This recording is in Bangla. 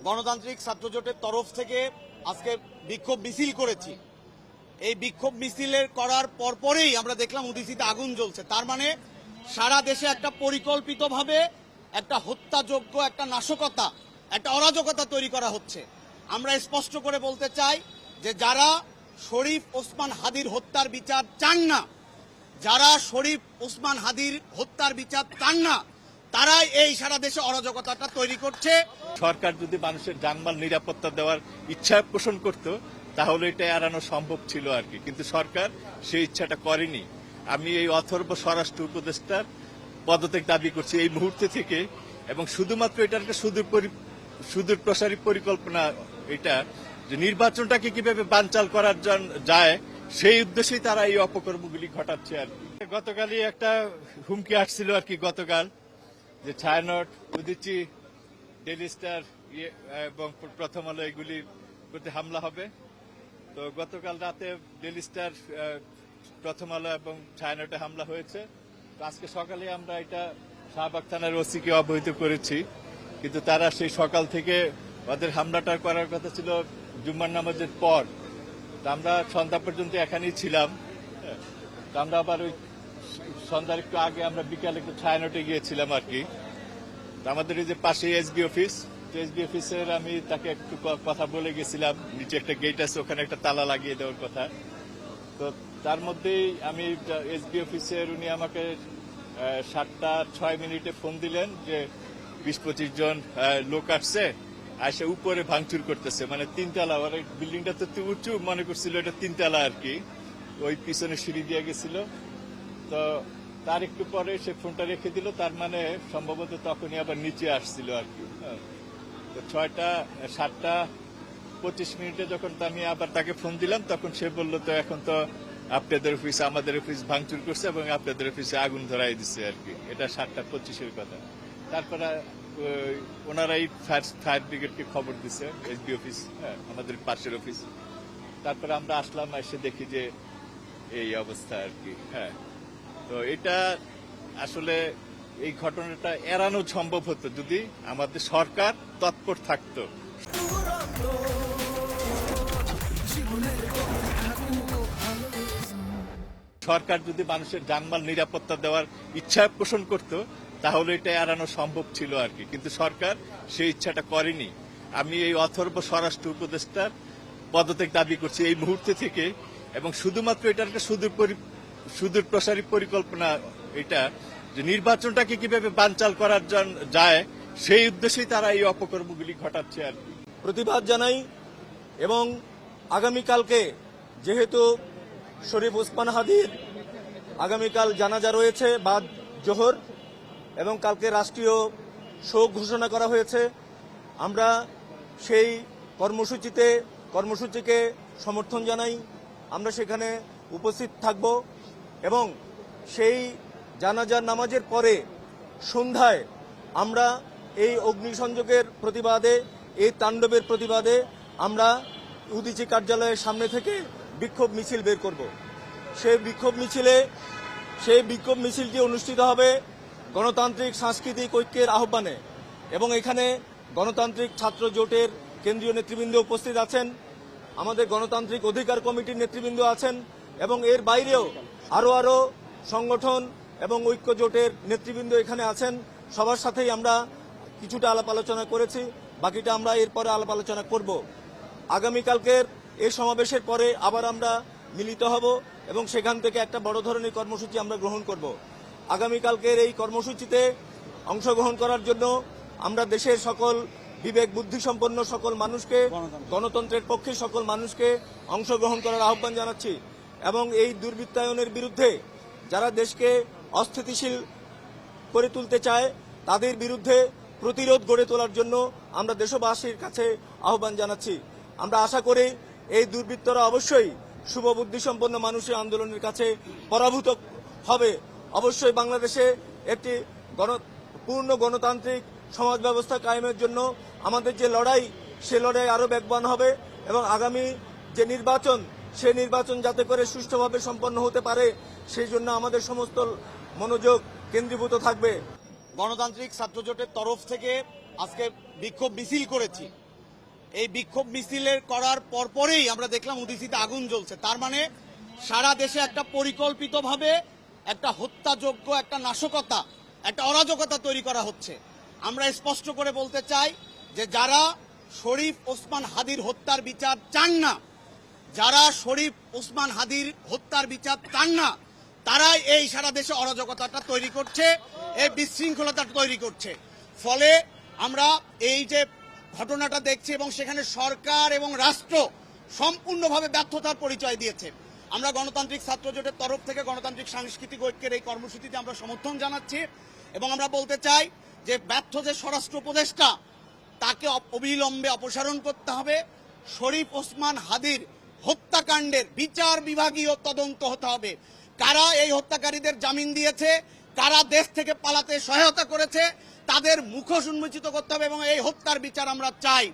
গণতান্ত্রিক ছাত্র জোটের তরফ থেকে আজকে বিক্ষোভ মিছিল করেছি। এই বিক্ষোভ মিছিলের করার পরপরেই আমরা দেখলাম উদীচীতে আগুন জ্বলছে। তার মানে সারা দেশে একটা পরিকল্পিতভাবে একটা হত্যাযোগ্য একটা নাশকতা, একটা অরাজকতা তৈরি করা হচ্ছে। আমরা স্পষ্ট করে বলতে চাই যে যারা শরীফ ওসমান হাদির হত্যার বিচার চান না, যারা শরীফ ওসমান হাদির হত্যার বিচার চান না, তারাই এই সারা দেশে অরাজকতাটা তৈরি করছে। সরকার যদি মানুষের জানমাল নিরাপত্তা দেওয়ার ইচ্ছা পোষণ করত তাহলে এটা এড়ানো সম্ভব ছিল আর কি, কিন্তু সরকার সেই ইচ্ছাটা করেনি। আমি এই অথর্ব স্বরাষ্ট্র উপদেষ্টার পদত্যাগ দাবি করছি এই মুহূর্তে থেকে, এবং শুধুমাত্র এটার একটা সুদূর প্রসারী পরিকল্পনা, এটা যে নির্বাচনটাকে কিভাবে বানচাল করার যায় সেই উদ্দেশ্যেই তারা এই অপকর্মগুলি ঘটাচ্ছে আর কি। গতকালই একটা হুমকি আসছিল আর কি, গতকাল যে ছায়ানট, উদীচী, ডেইলি স্টার এবং প্রথম আলো এগুলির প্রতি হামলা হবে। তো গতকাল রাতে ডেইলি স্টার, প্রথম আলো এবং ছায়ানটে হামলা হয়েছে। তো আজকে সকালে আমরা এটা শাহবাগ থানার ওসিকে অবহিত করেছি, কিন্তু তারা সেই সকাল থেকে ওদের হামলাটা করার কথা ছিল জুম্মার নামাজের পর। তো আমরা সন্ধ্যা পর্যন্ত এখানেই ছিলাম। তো আমরা আবার ওই সন্ধ্যার একটু আগে আমরা বিকালে একটু ছায়ানটে গিয়েছিলাম আর কি। আমাদের এই যে পাশে এসবি অফিস, এসবি অফিসের আমি তাকে একটু কথা বলে গেছিলাম, নিচে একটা গেট আছে, ওখানে একটা তালা লাগিয়ে দেওয়ার কথা। তো তার মধ্যেই আমি এসবি অফিসের উনি আমাকে 7:06 ফোন দিলেন যে 20-25 জন লোক আসছে, আসে উপরে ভাঙচুর করতেছে, মানে 3তলা। ওর বিল্ডিংটা তো উঁচু, মনে করছিল এটা 3তলা আর কি, ওই পিছনে সিঁড়ি দিয়ে গেছিল। তো তার একটু পরে সে ফোনটা রেখে দিল, তার মানে সম্ভবত তখনই আবার নিচে আসছিল আর কি। তো 7:25 যখন আমি আবার তাকে ফোন দিলাম, তখন সে বলল তো এখন তো আপনাদের অফিস, আমাদের অফিস ভাঙচুর করছে এবং আপনাদের অফিসে আগুন ধরাই দিচ্ছে আর কি। এটা 7:25 কথা। তারপরে ওনারাই ফায়ার ব্রিগেডকে খবর দিচ্ছে, এসবি অফিস, আমাদের পাশের অফিস। তারপরে আমরা আসলাম, এসে দেখি যে এই অবস্থা আর কি। তো এটা আসলে এই ঘটনাটা এড়ানো সম্ভব হতো যদি আমাদের সরকার তৎপর থাকতো। সরকার যদি মানুষের জানমাল নিরাপত্তা দেওয়ার ইচ্ছা পোষণ করত তাহলে এটা এড়ানো সম্ভব ছিল আর কি, কিন্তু সরকার সেই ইচ্ছাটা করেনি। আমি এই অথর্ব স্বরাষ্ট্র উপদেষ্টার পদত্যাগ দাবি করছি এই মুহূর্তে থেকে, এবং শুধুমাত্র এটার একটা সুদূর প্রসারী পরিকল্পনা, এটা যে নির্বাচনটাকে কিভাবে বানচাল করার যায় সেই উদ্দেশ্যেই তারা এই অপকর্মগুলি ঘটাচ্ছে আর কি। প্রতিবাদ জানাই, এবং আগামীকালকে যেহেতু শরীফ ওসমান হাদির আগামীকাল জানাজা রয়েছে বাদ জোহর, এবং কালকে রাষ্ট্রীয় শোক ঘোষণা করা হয়েছে, আমরা সেই কর্মসূচিকে সমর্থন জানাই। আমরা সেখানে উপস্থিত থাকব, এবং সেই জানাজার নামাজের পরে সন্ধ্যায় আমরা এই অগ্নিসংযোগের প্রতিবাদে, এই তাণ্ডবের প্রতিবাদে আমরা উদীচী কার্যালয়ের সামনে থেকে বিক্ষোভ মিছিল বের করব। সেই বিক্ষোভ মিছিলটি অনুষ্ঠিত হবে গণতান্ত্রিক সাংস্কৃতিক ঐক্যের আহ্বানে, এবং এখানে গণতান্ত্রিক ছাত্র জোটের কেন্দ্রীয় নেতৃবৃন্দ উপস্থিত আছেন, আমাদের গণতান্ত্রিক অধিকার কমিটির নেতৃবৃন্দ আছেন, এবং এর বাইরেও আরো সংগঠন এবং ঐক্য জোটের নেতৃবৃন্দ এখানে আছেন। সবার সাথেই আমরা কিছুটা আলাপ আলোচনা করেছি, বাকিটা আমরা এরপরে আলাপ আলোচনা করব। আগামীকালকের এই সমাবেশের পরে আবার আমরা মিলিত হব, এবং সেখান থেকে একটা বড় ধরনের কর্মসূচি আমরা গ্রহণ করব। আগামীকালকের এই কর্মসূচিতে অংশগ্রহণ করার জন্য আমরা দেশের সকল বিবেক বুদ্ধি সম্পন্ন সকল মানুষকে, গণতন্ত্রের পক্ষে সকল মানুষকে অংশগ্রহণ করার আহ্বান জানাচ্ছি, এবং এই দুর্বৃত্তায়নের বিরুদ্ধে যারা দেশকে অস্থিতিশীল করে তুলতে চায় তাদের বিরুদ্ধে প্রতিরোধ গড়ে তোলার জন্য আমরা দেশবাসীর কাছে আহ্বান জানাচ্ছি। আমরা আশা করি এই দুর্বৃত্তরা অবশ্যই শুভবুদ্ধি সম্পন্ন মানুষের আন্দোলনের কাছে পরাভূত হবে। অবশ্যই বাংলাদেশে একটি পূর্ণ গণতান্ত্রিক সমাজ ব্যবস্থা কায়েমের জন্য আমাদের যে লড়াই, সে লড়াই আরো বেগবান হবে, এবং আগামী যে নির্বাচন, সেই নির্বাচন যাতে করে সুষ্ঠুভাবে সম্পন্ন হতে পারে সেই জন্য আমাদের সমস্ত মনোযোগ কেন্দ্রীভূত থাকবে। গণতান্ত্রিক ছাত্র জোটের তরফ থেকে আজকে বিক্ষোভ মিছিল করেছি। এই বিক্ষোভ মিছিলের করার পরপরেই আমরা দেখলাম উদিসিতে আগুন জ্বলছে। তার মানে সারা দেশে একটা পরিকল্পিতভাবে একটা হত্যাযোগ্য, একটা নাশকতা, একটা অরাজকতা তৈরি করা হচ্ছে। আমরা স্পষ্ট করে বলতে চাই যে যারা শরীফ ওসমান হাদির হত্যার বিচার চান না, যারা শরীফ ওসমান হাদির হত্যার বিচার চান না, তারাই এই সারা দেশে অরাজকতাটা তৈরি করছে, এই বিশৃঙ্খলতা তৈরি করছে। ফলে আমরা এই যে ঘটনাটা দেখছি এবং সেখানে সরকার এবং রাষ্ট্র সম্পূর্ণভাবে ব্যর্থতার পরিচয় দিয়েছে। আমরা গণতান্ত্রিক ছাত্র জোটের তরফ থেকে গণতান্ত্রিক সাংস্কৃতিক ঐক্যের এই কর্মসূচিতে আমরা সমর্থন জানাচ্ছি এবং আমরা বলতে চাই যে ব্যর্থ যে স্বরাষ্ট্র উপদেষ্টা, তাকে অবিলম্বে অপসারণ করতে হবে। শরীফ ওসমান হাদির হত্যাকাণ্ডের বিচার বিভাগীয় তদন্ত হতে হবে। কারা এই হত্যাকারীদের জামিন দিয়েছে, কারা দেশ থেকে পালাতে সহায়তা করেছে, তাদের মুখোশ উন্মোচিত করতে হবে এবং এই হত্যার বিচার আমরা চাই।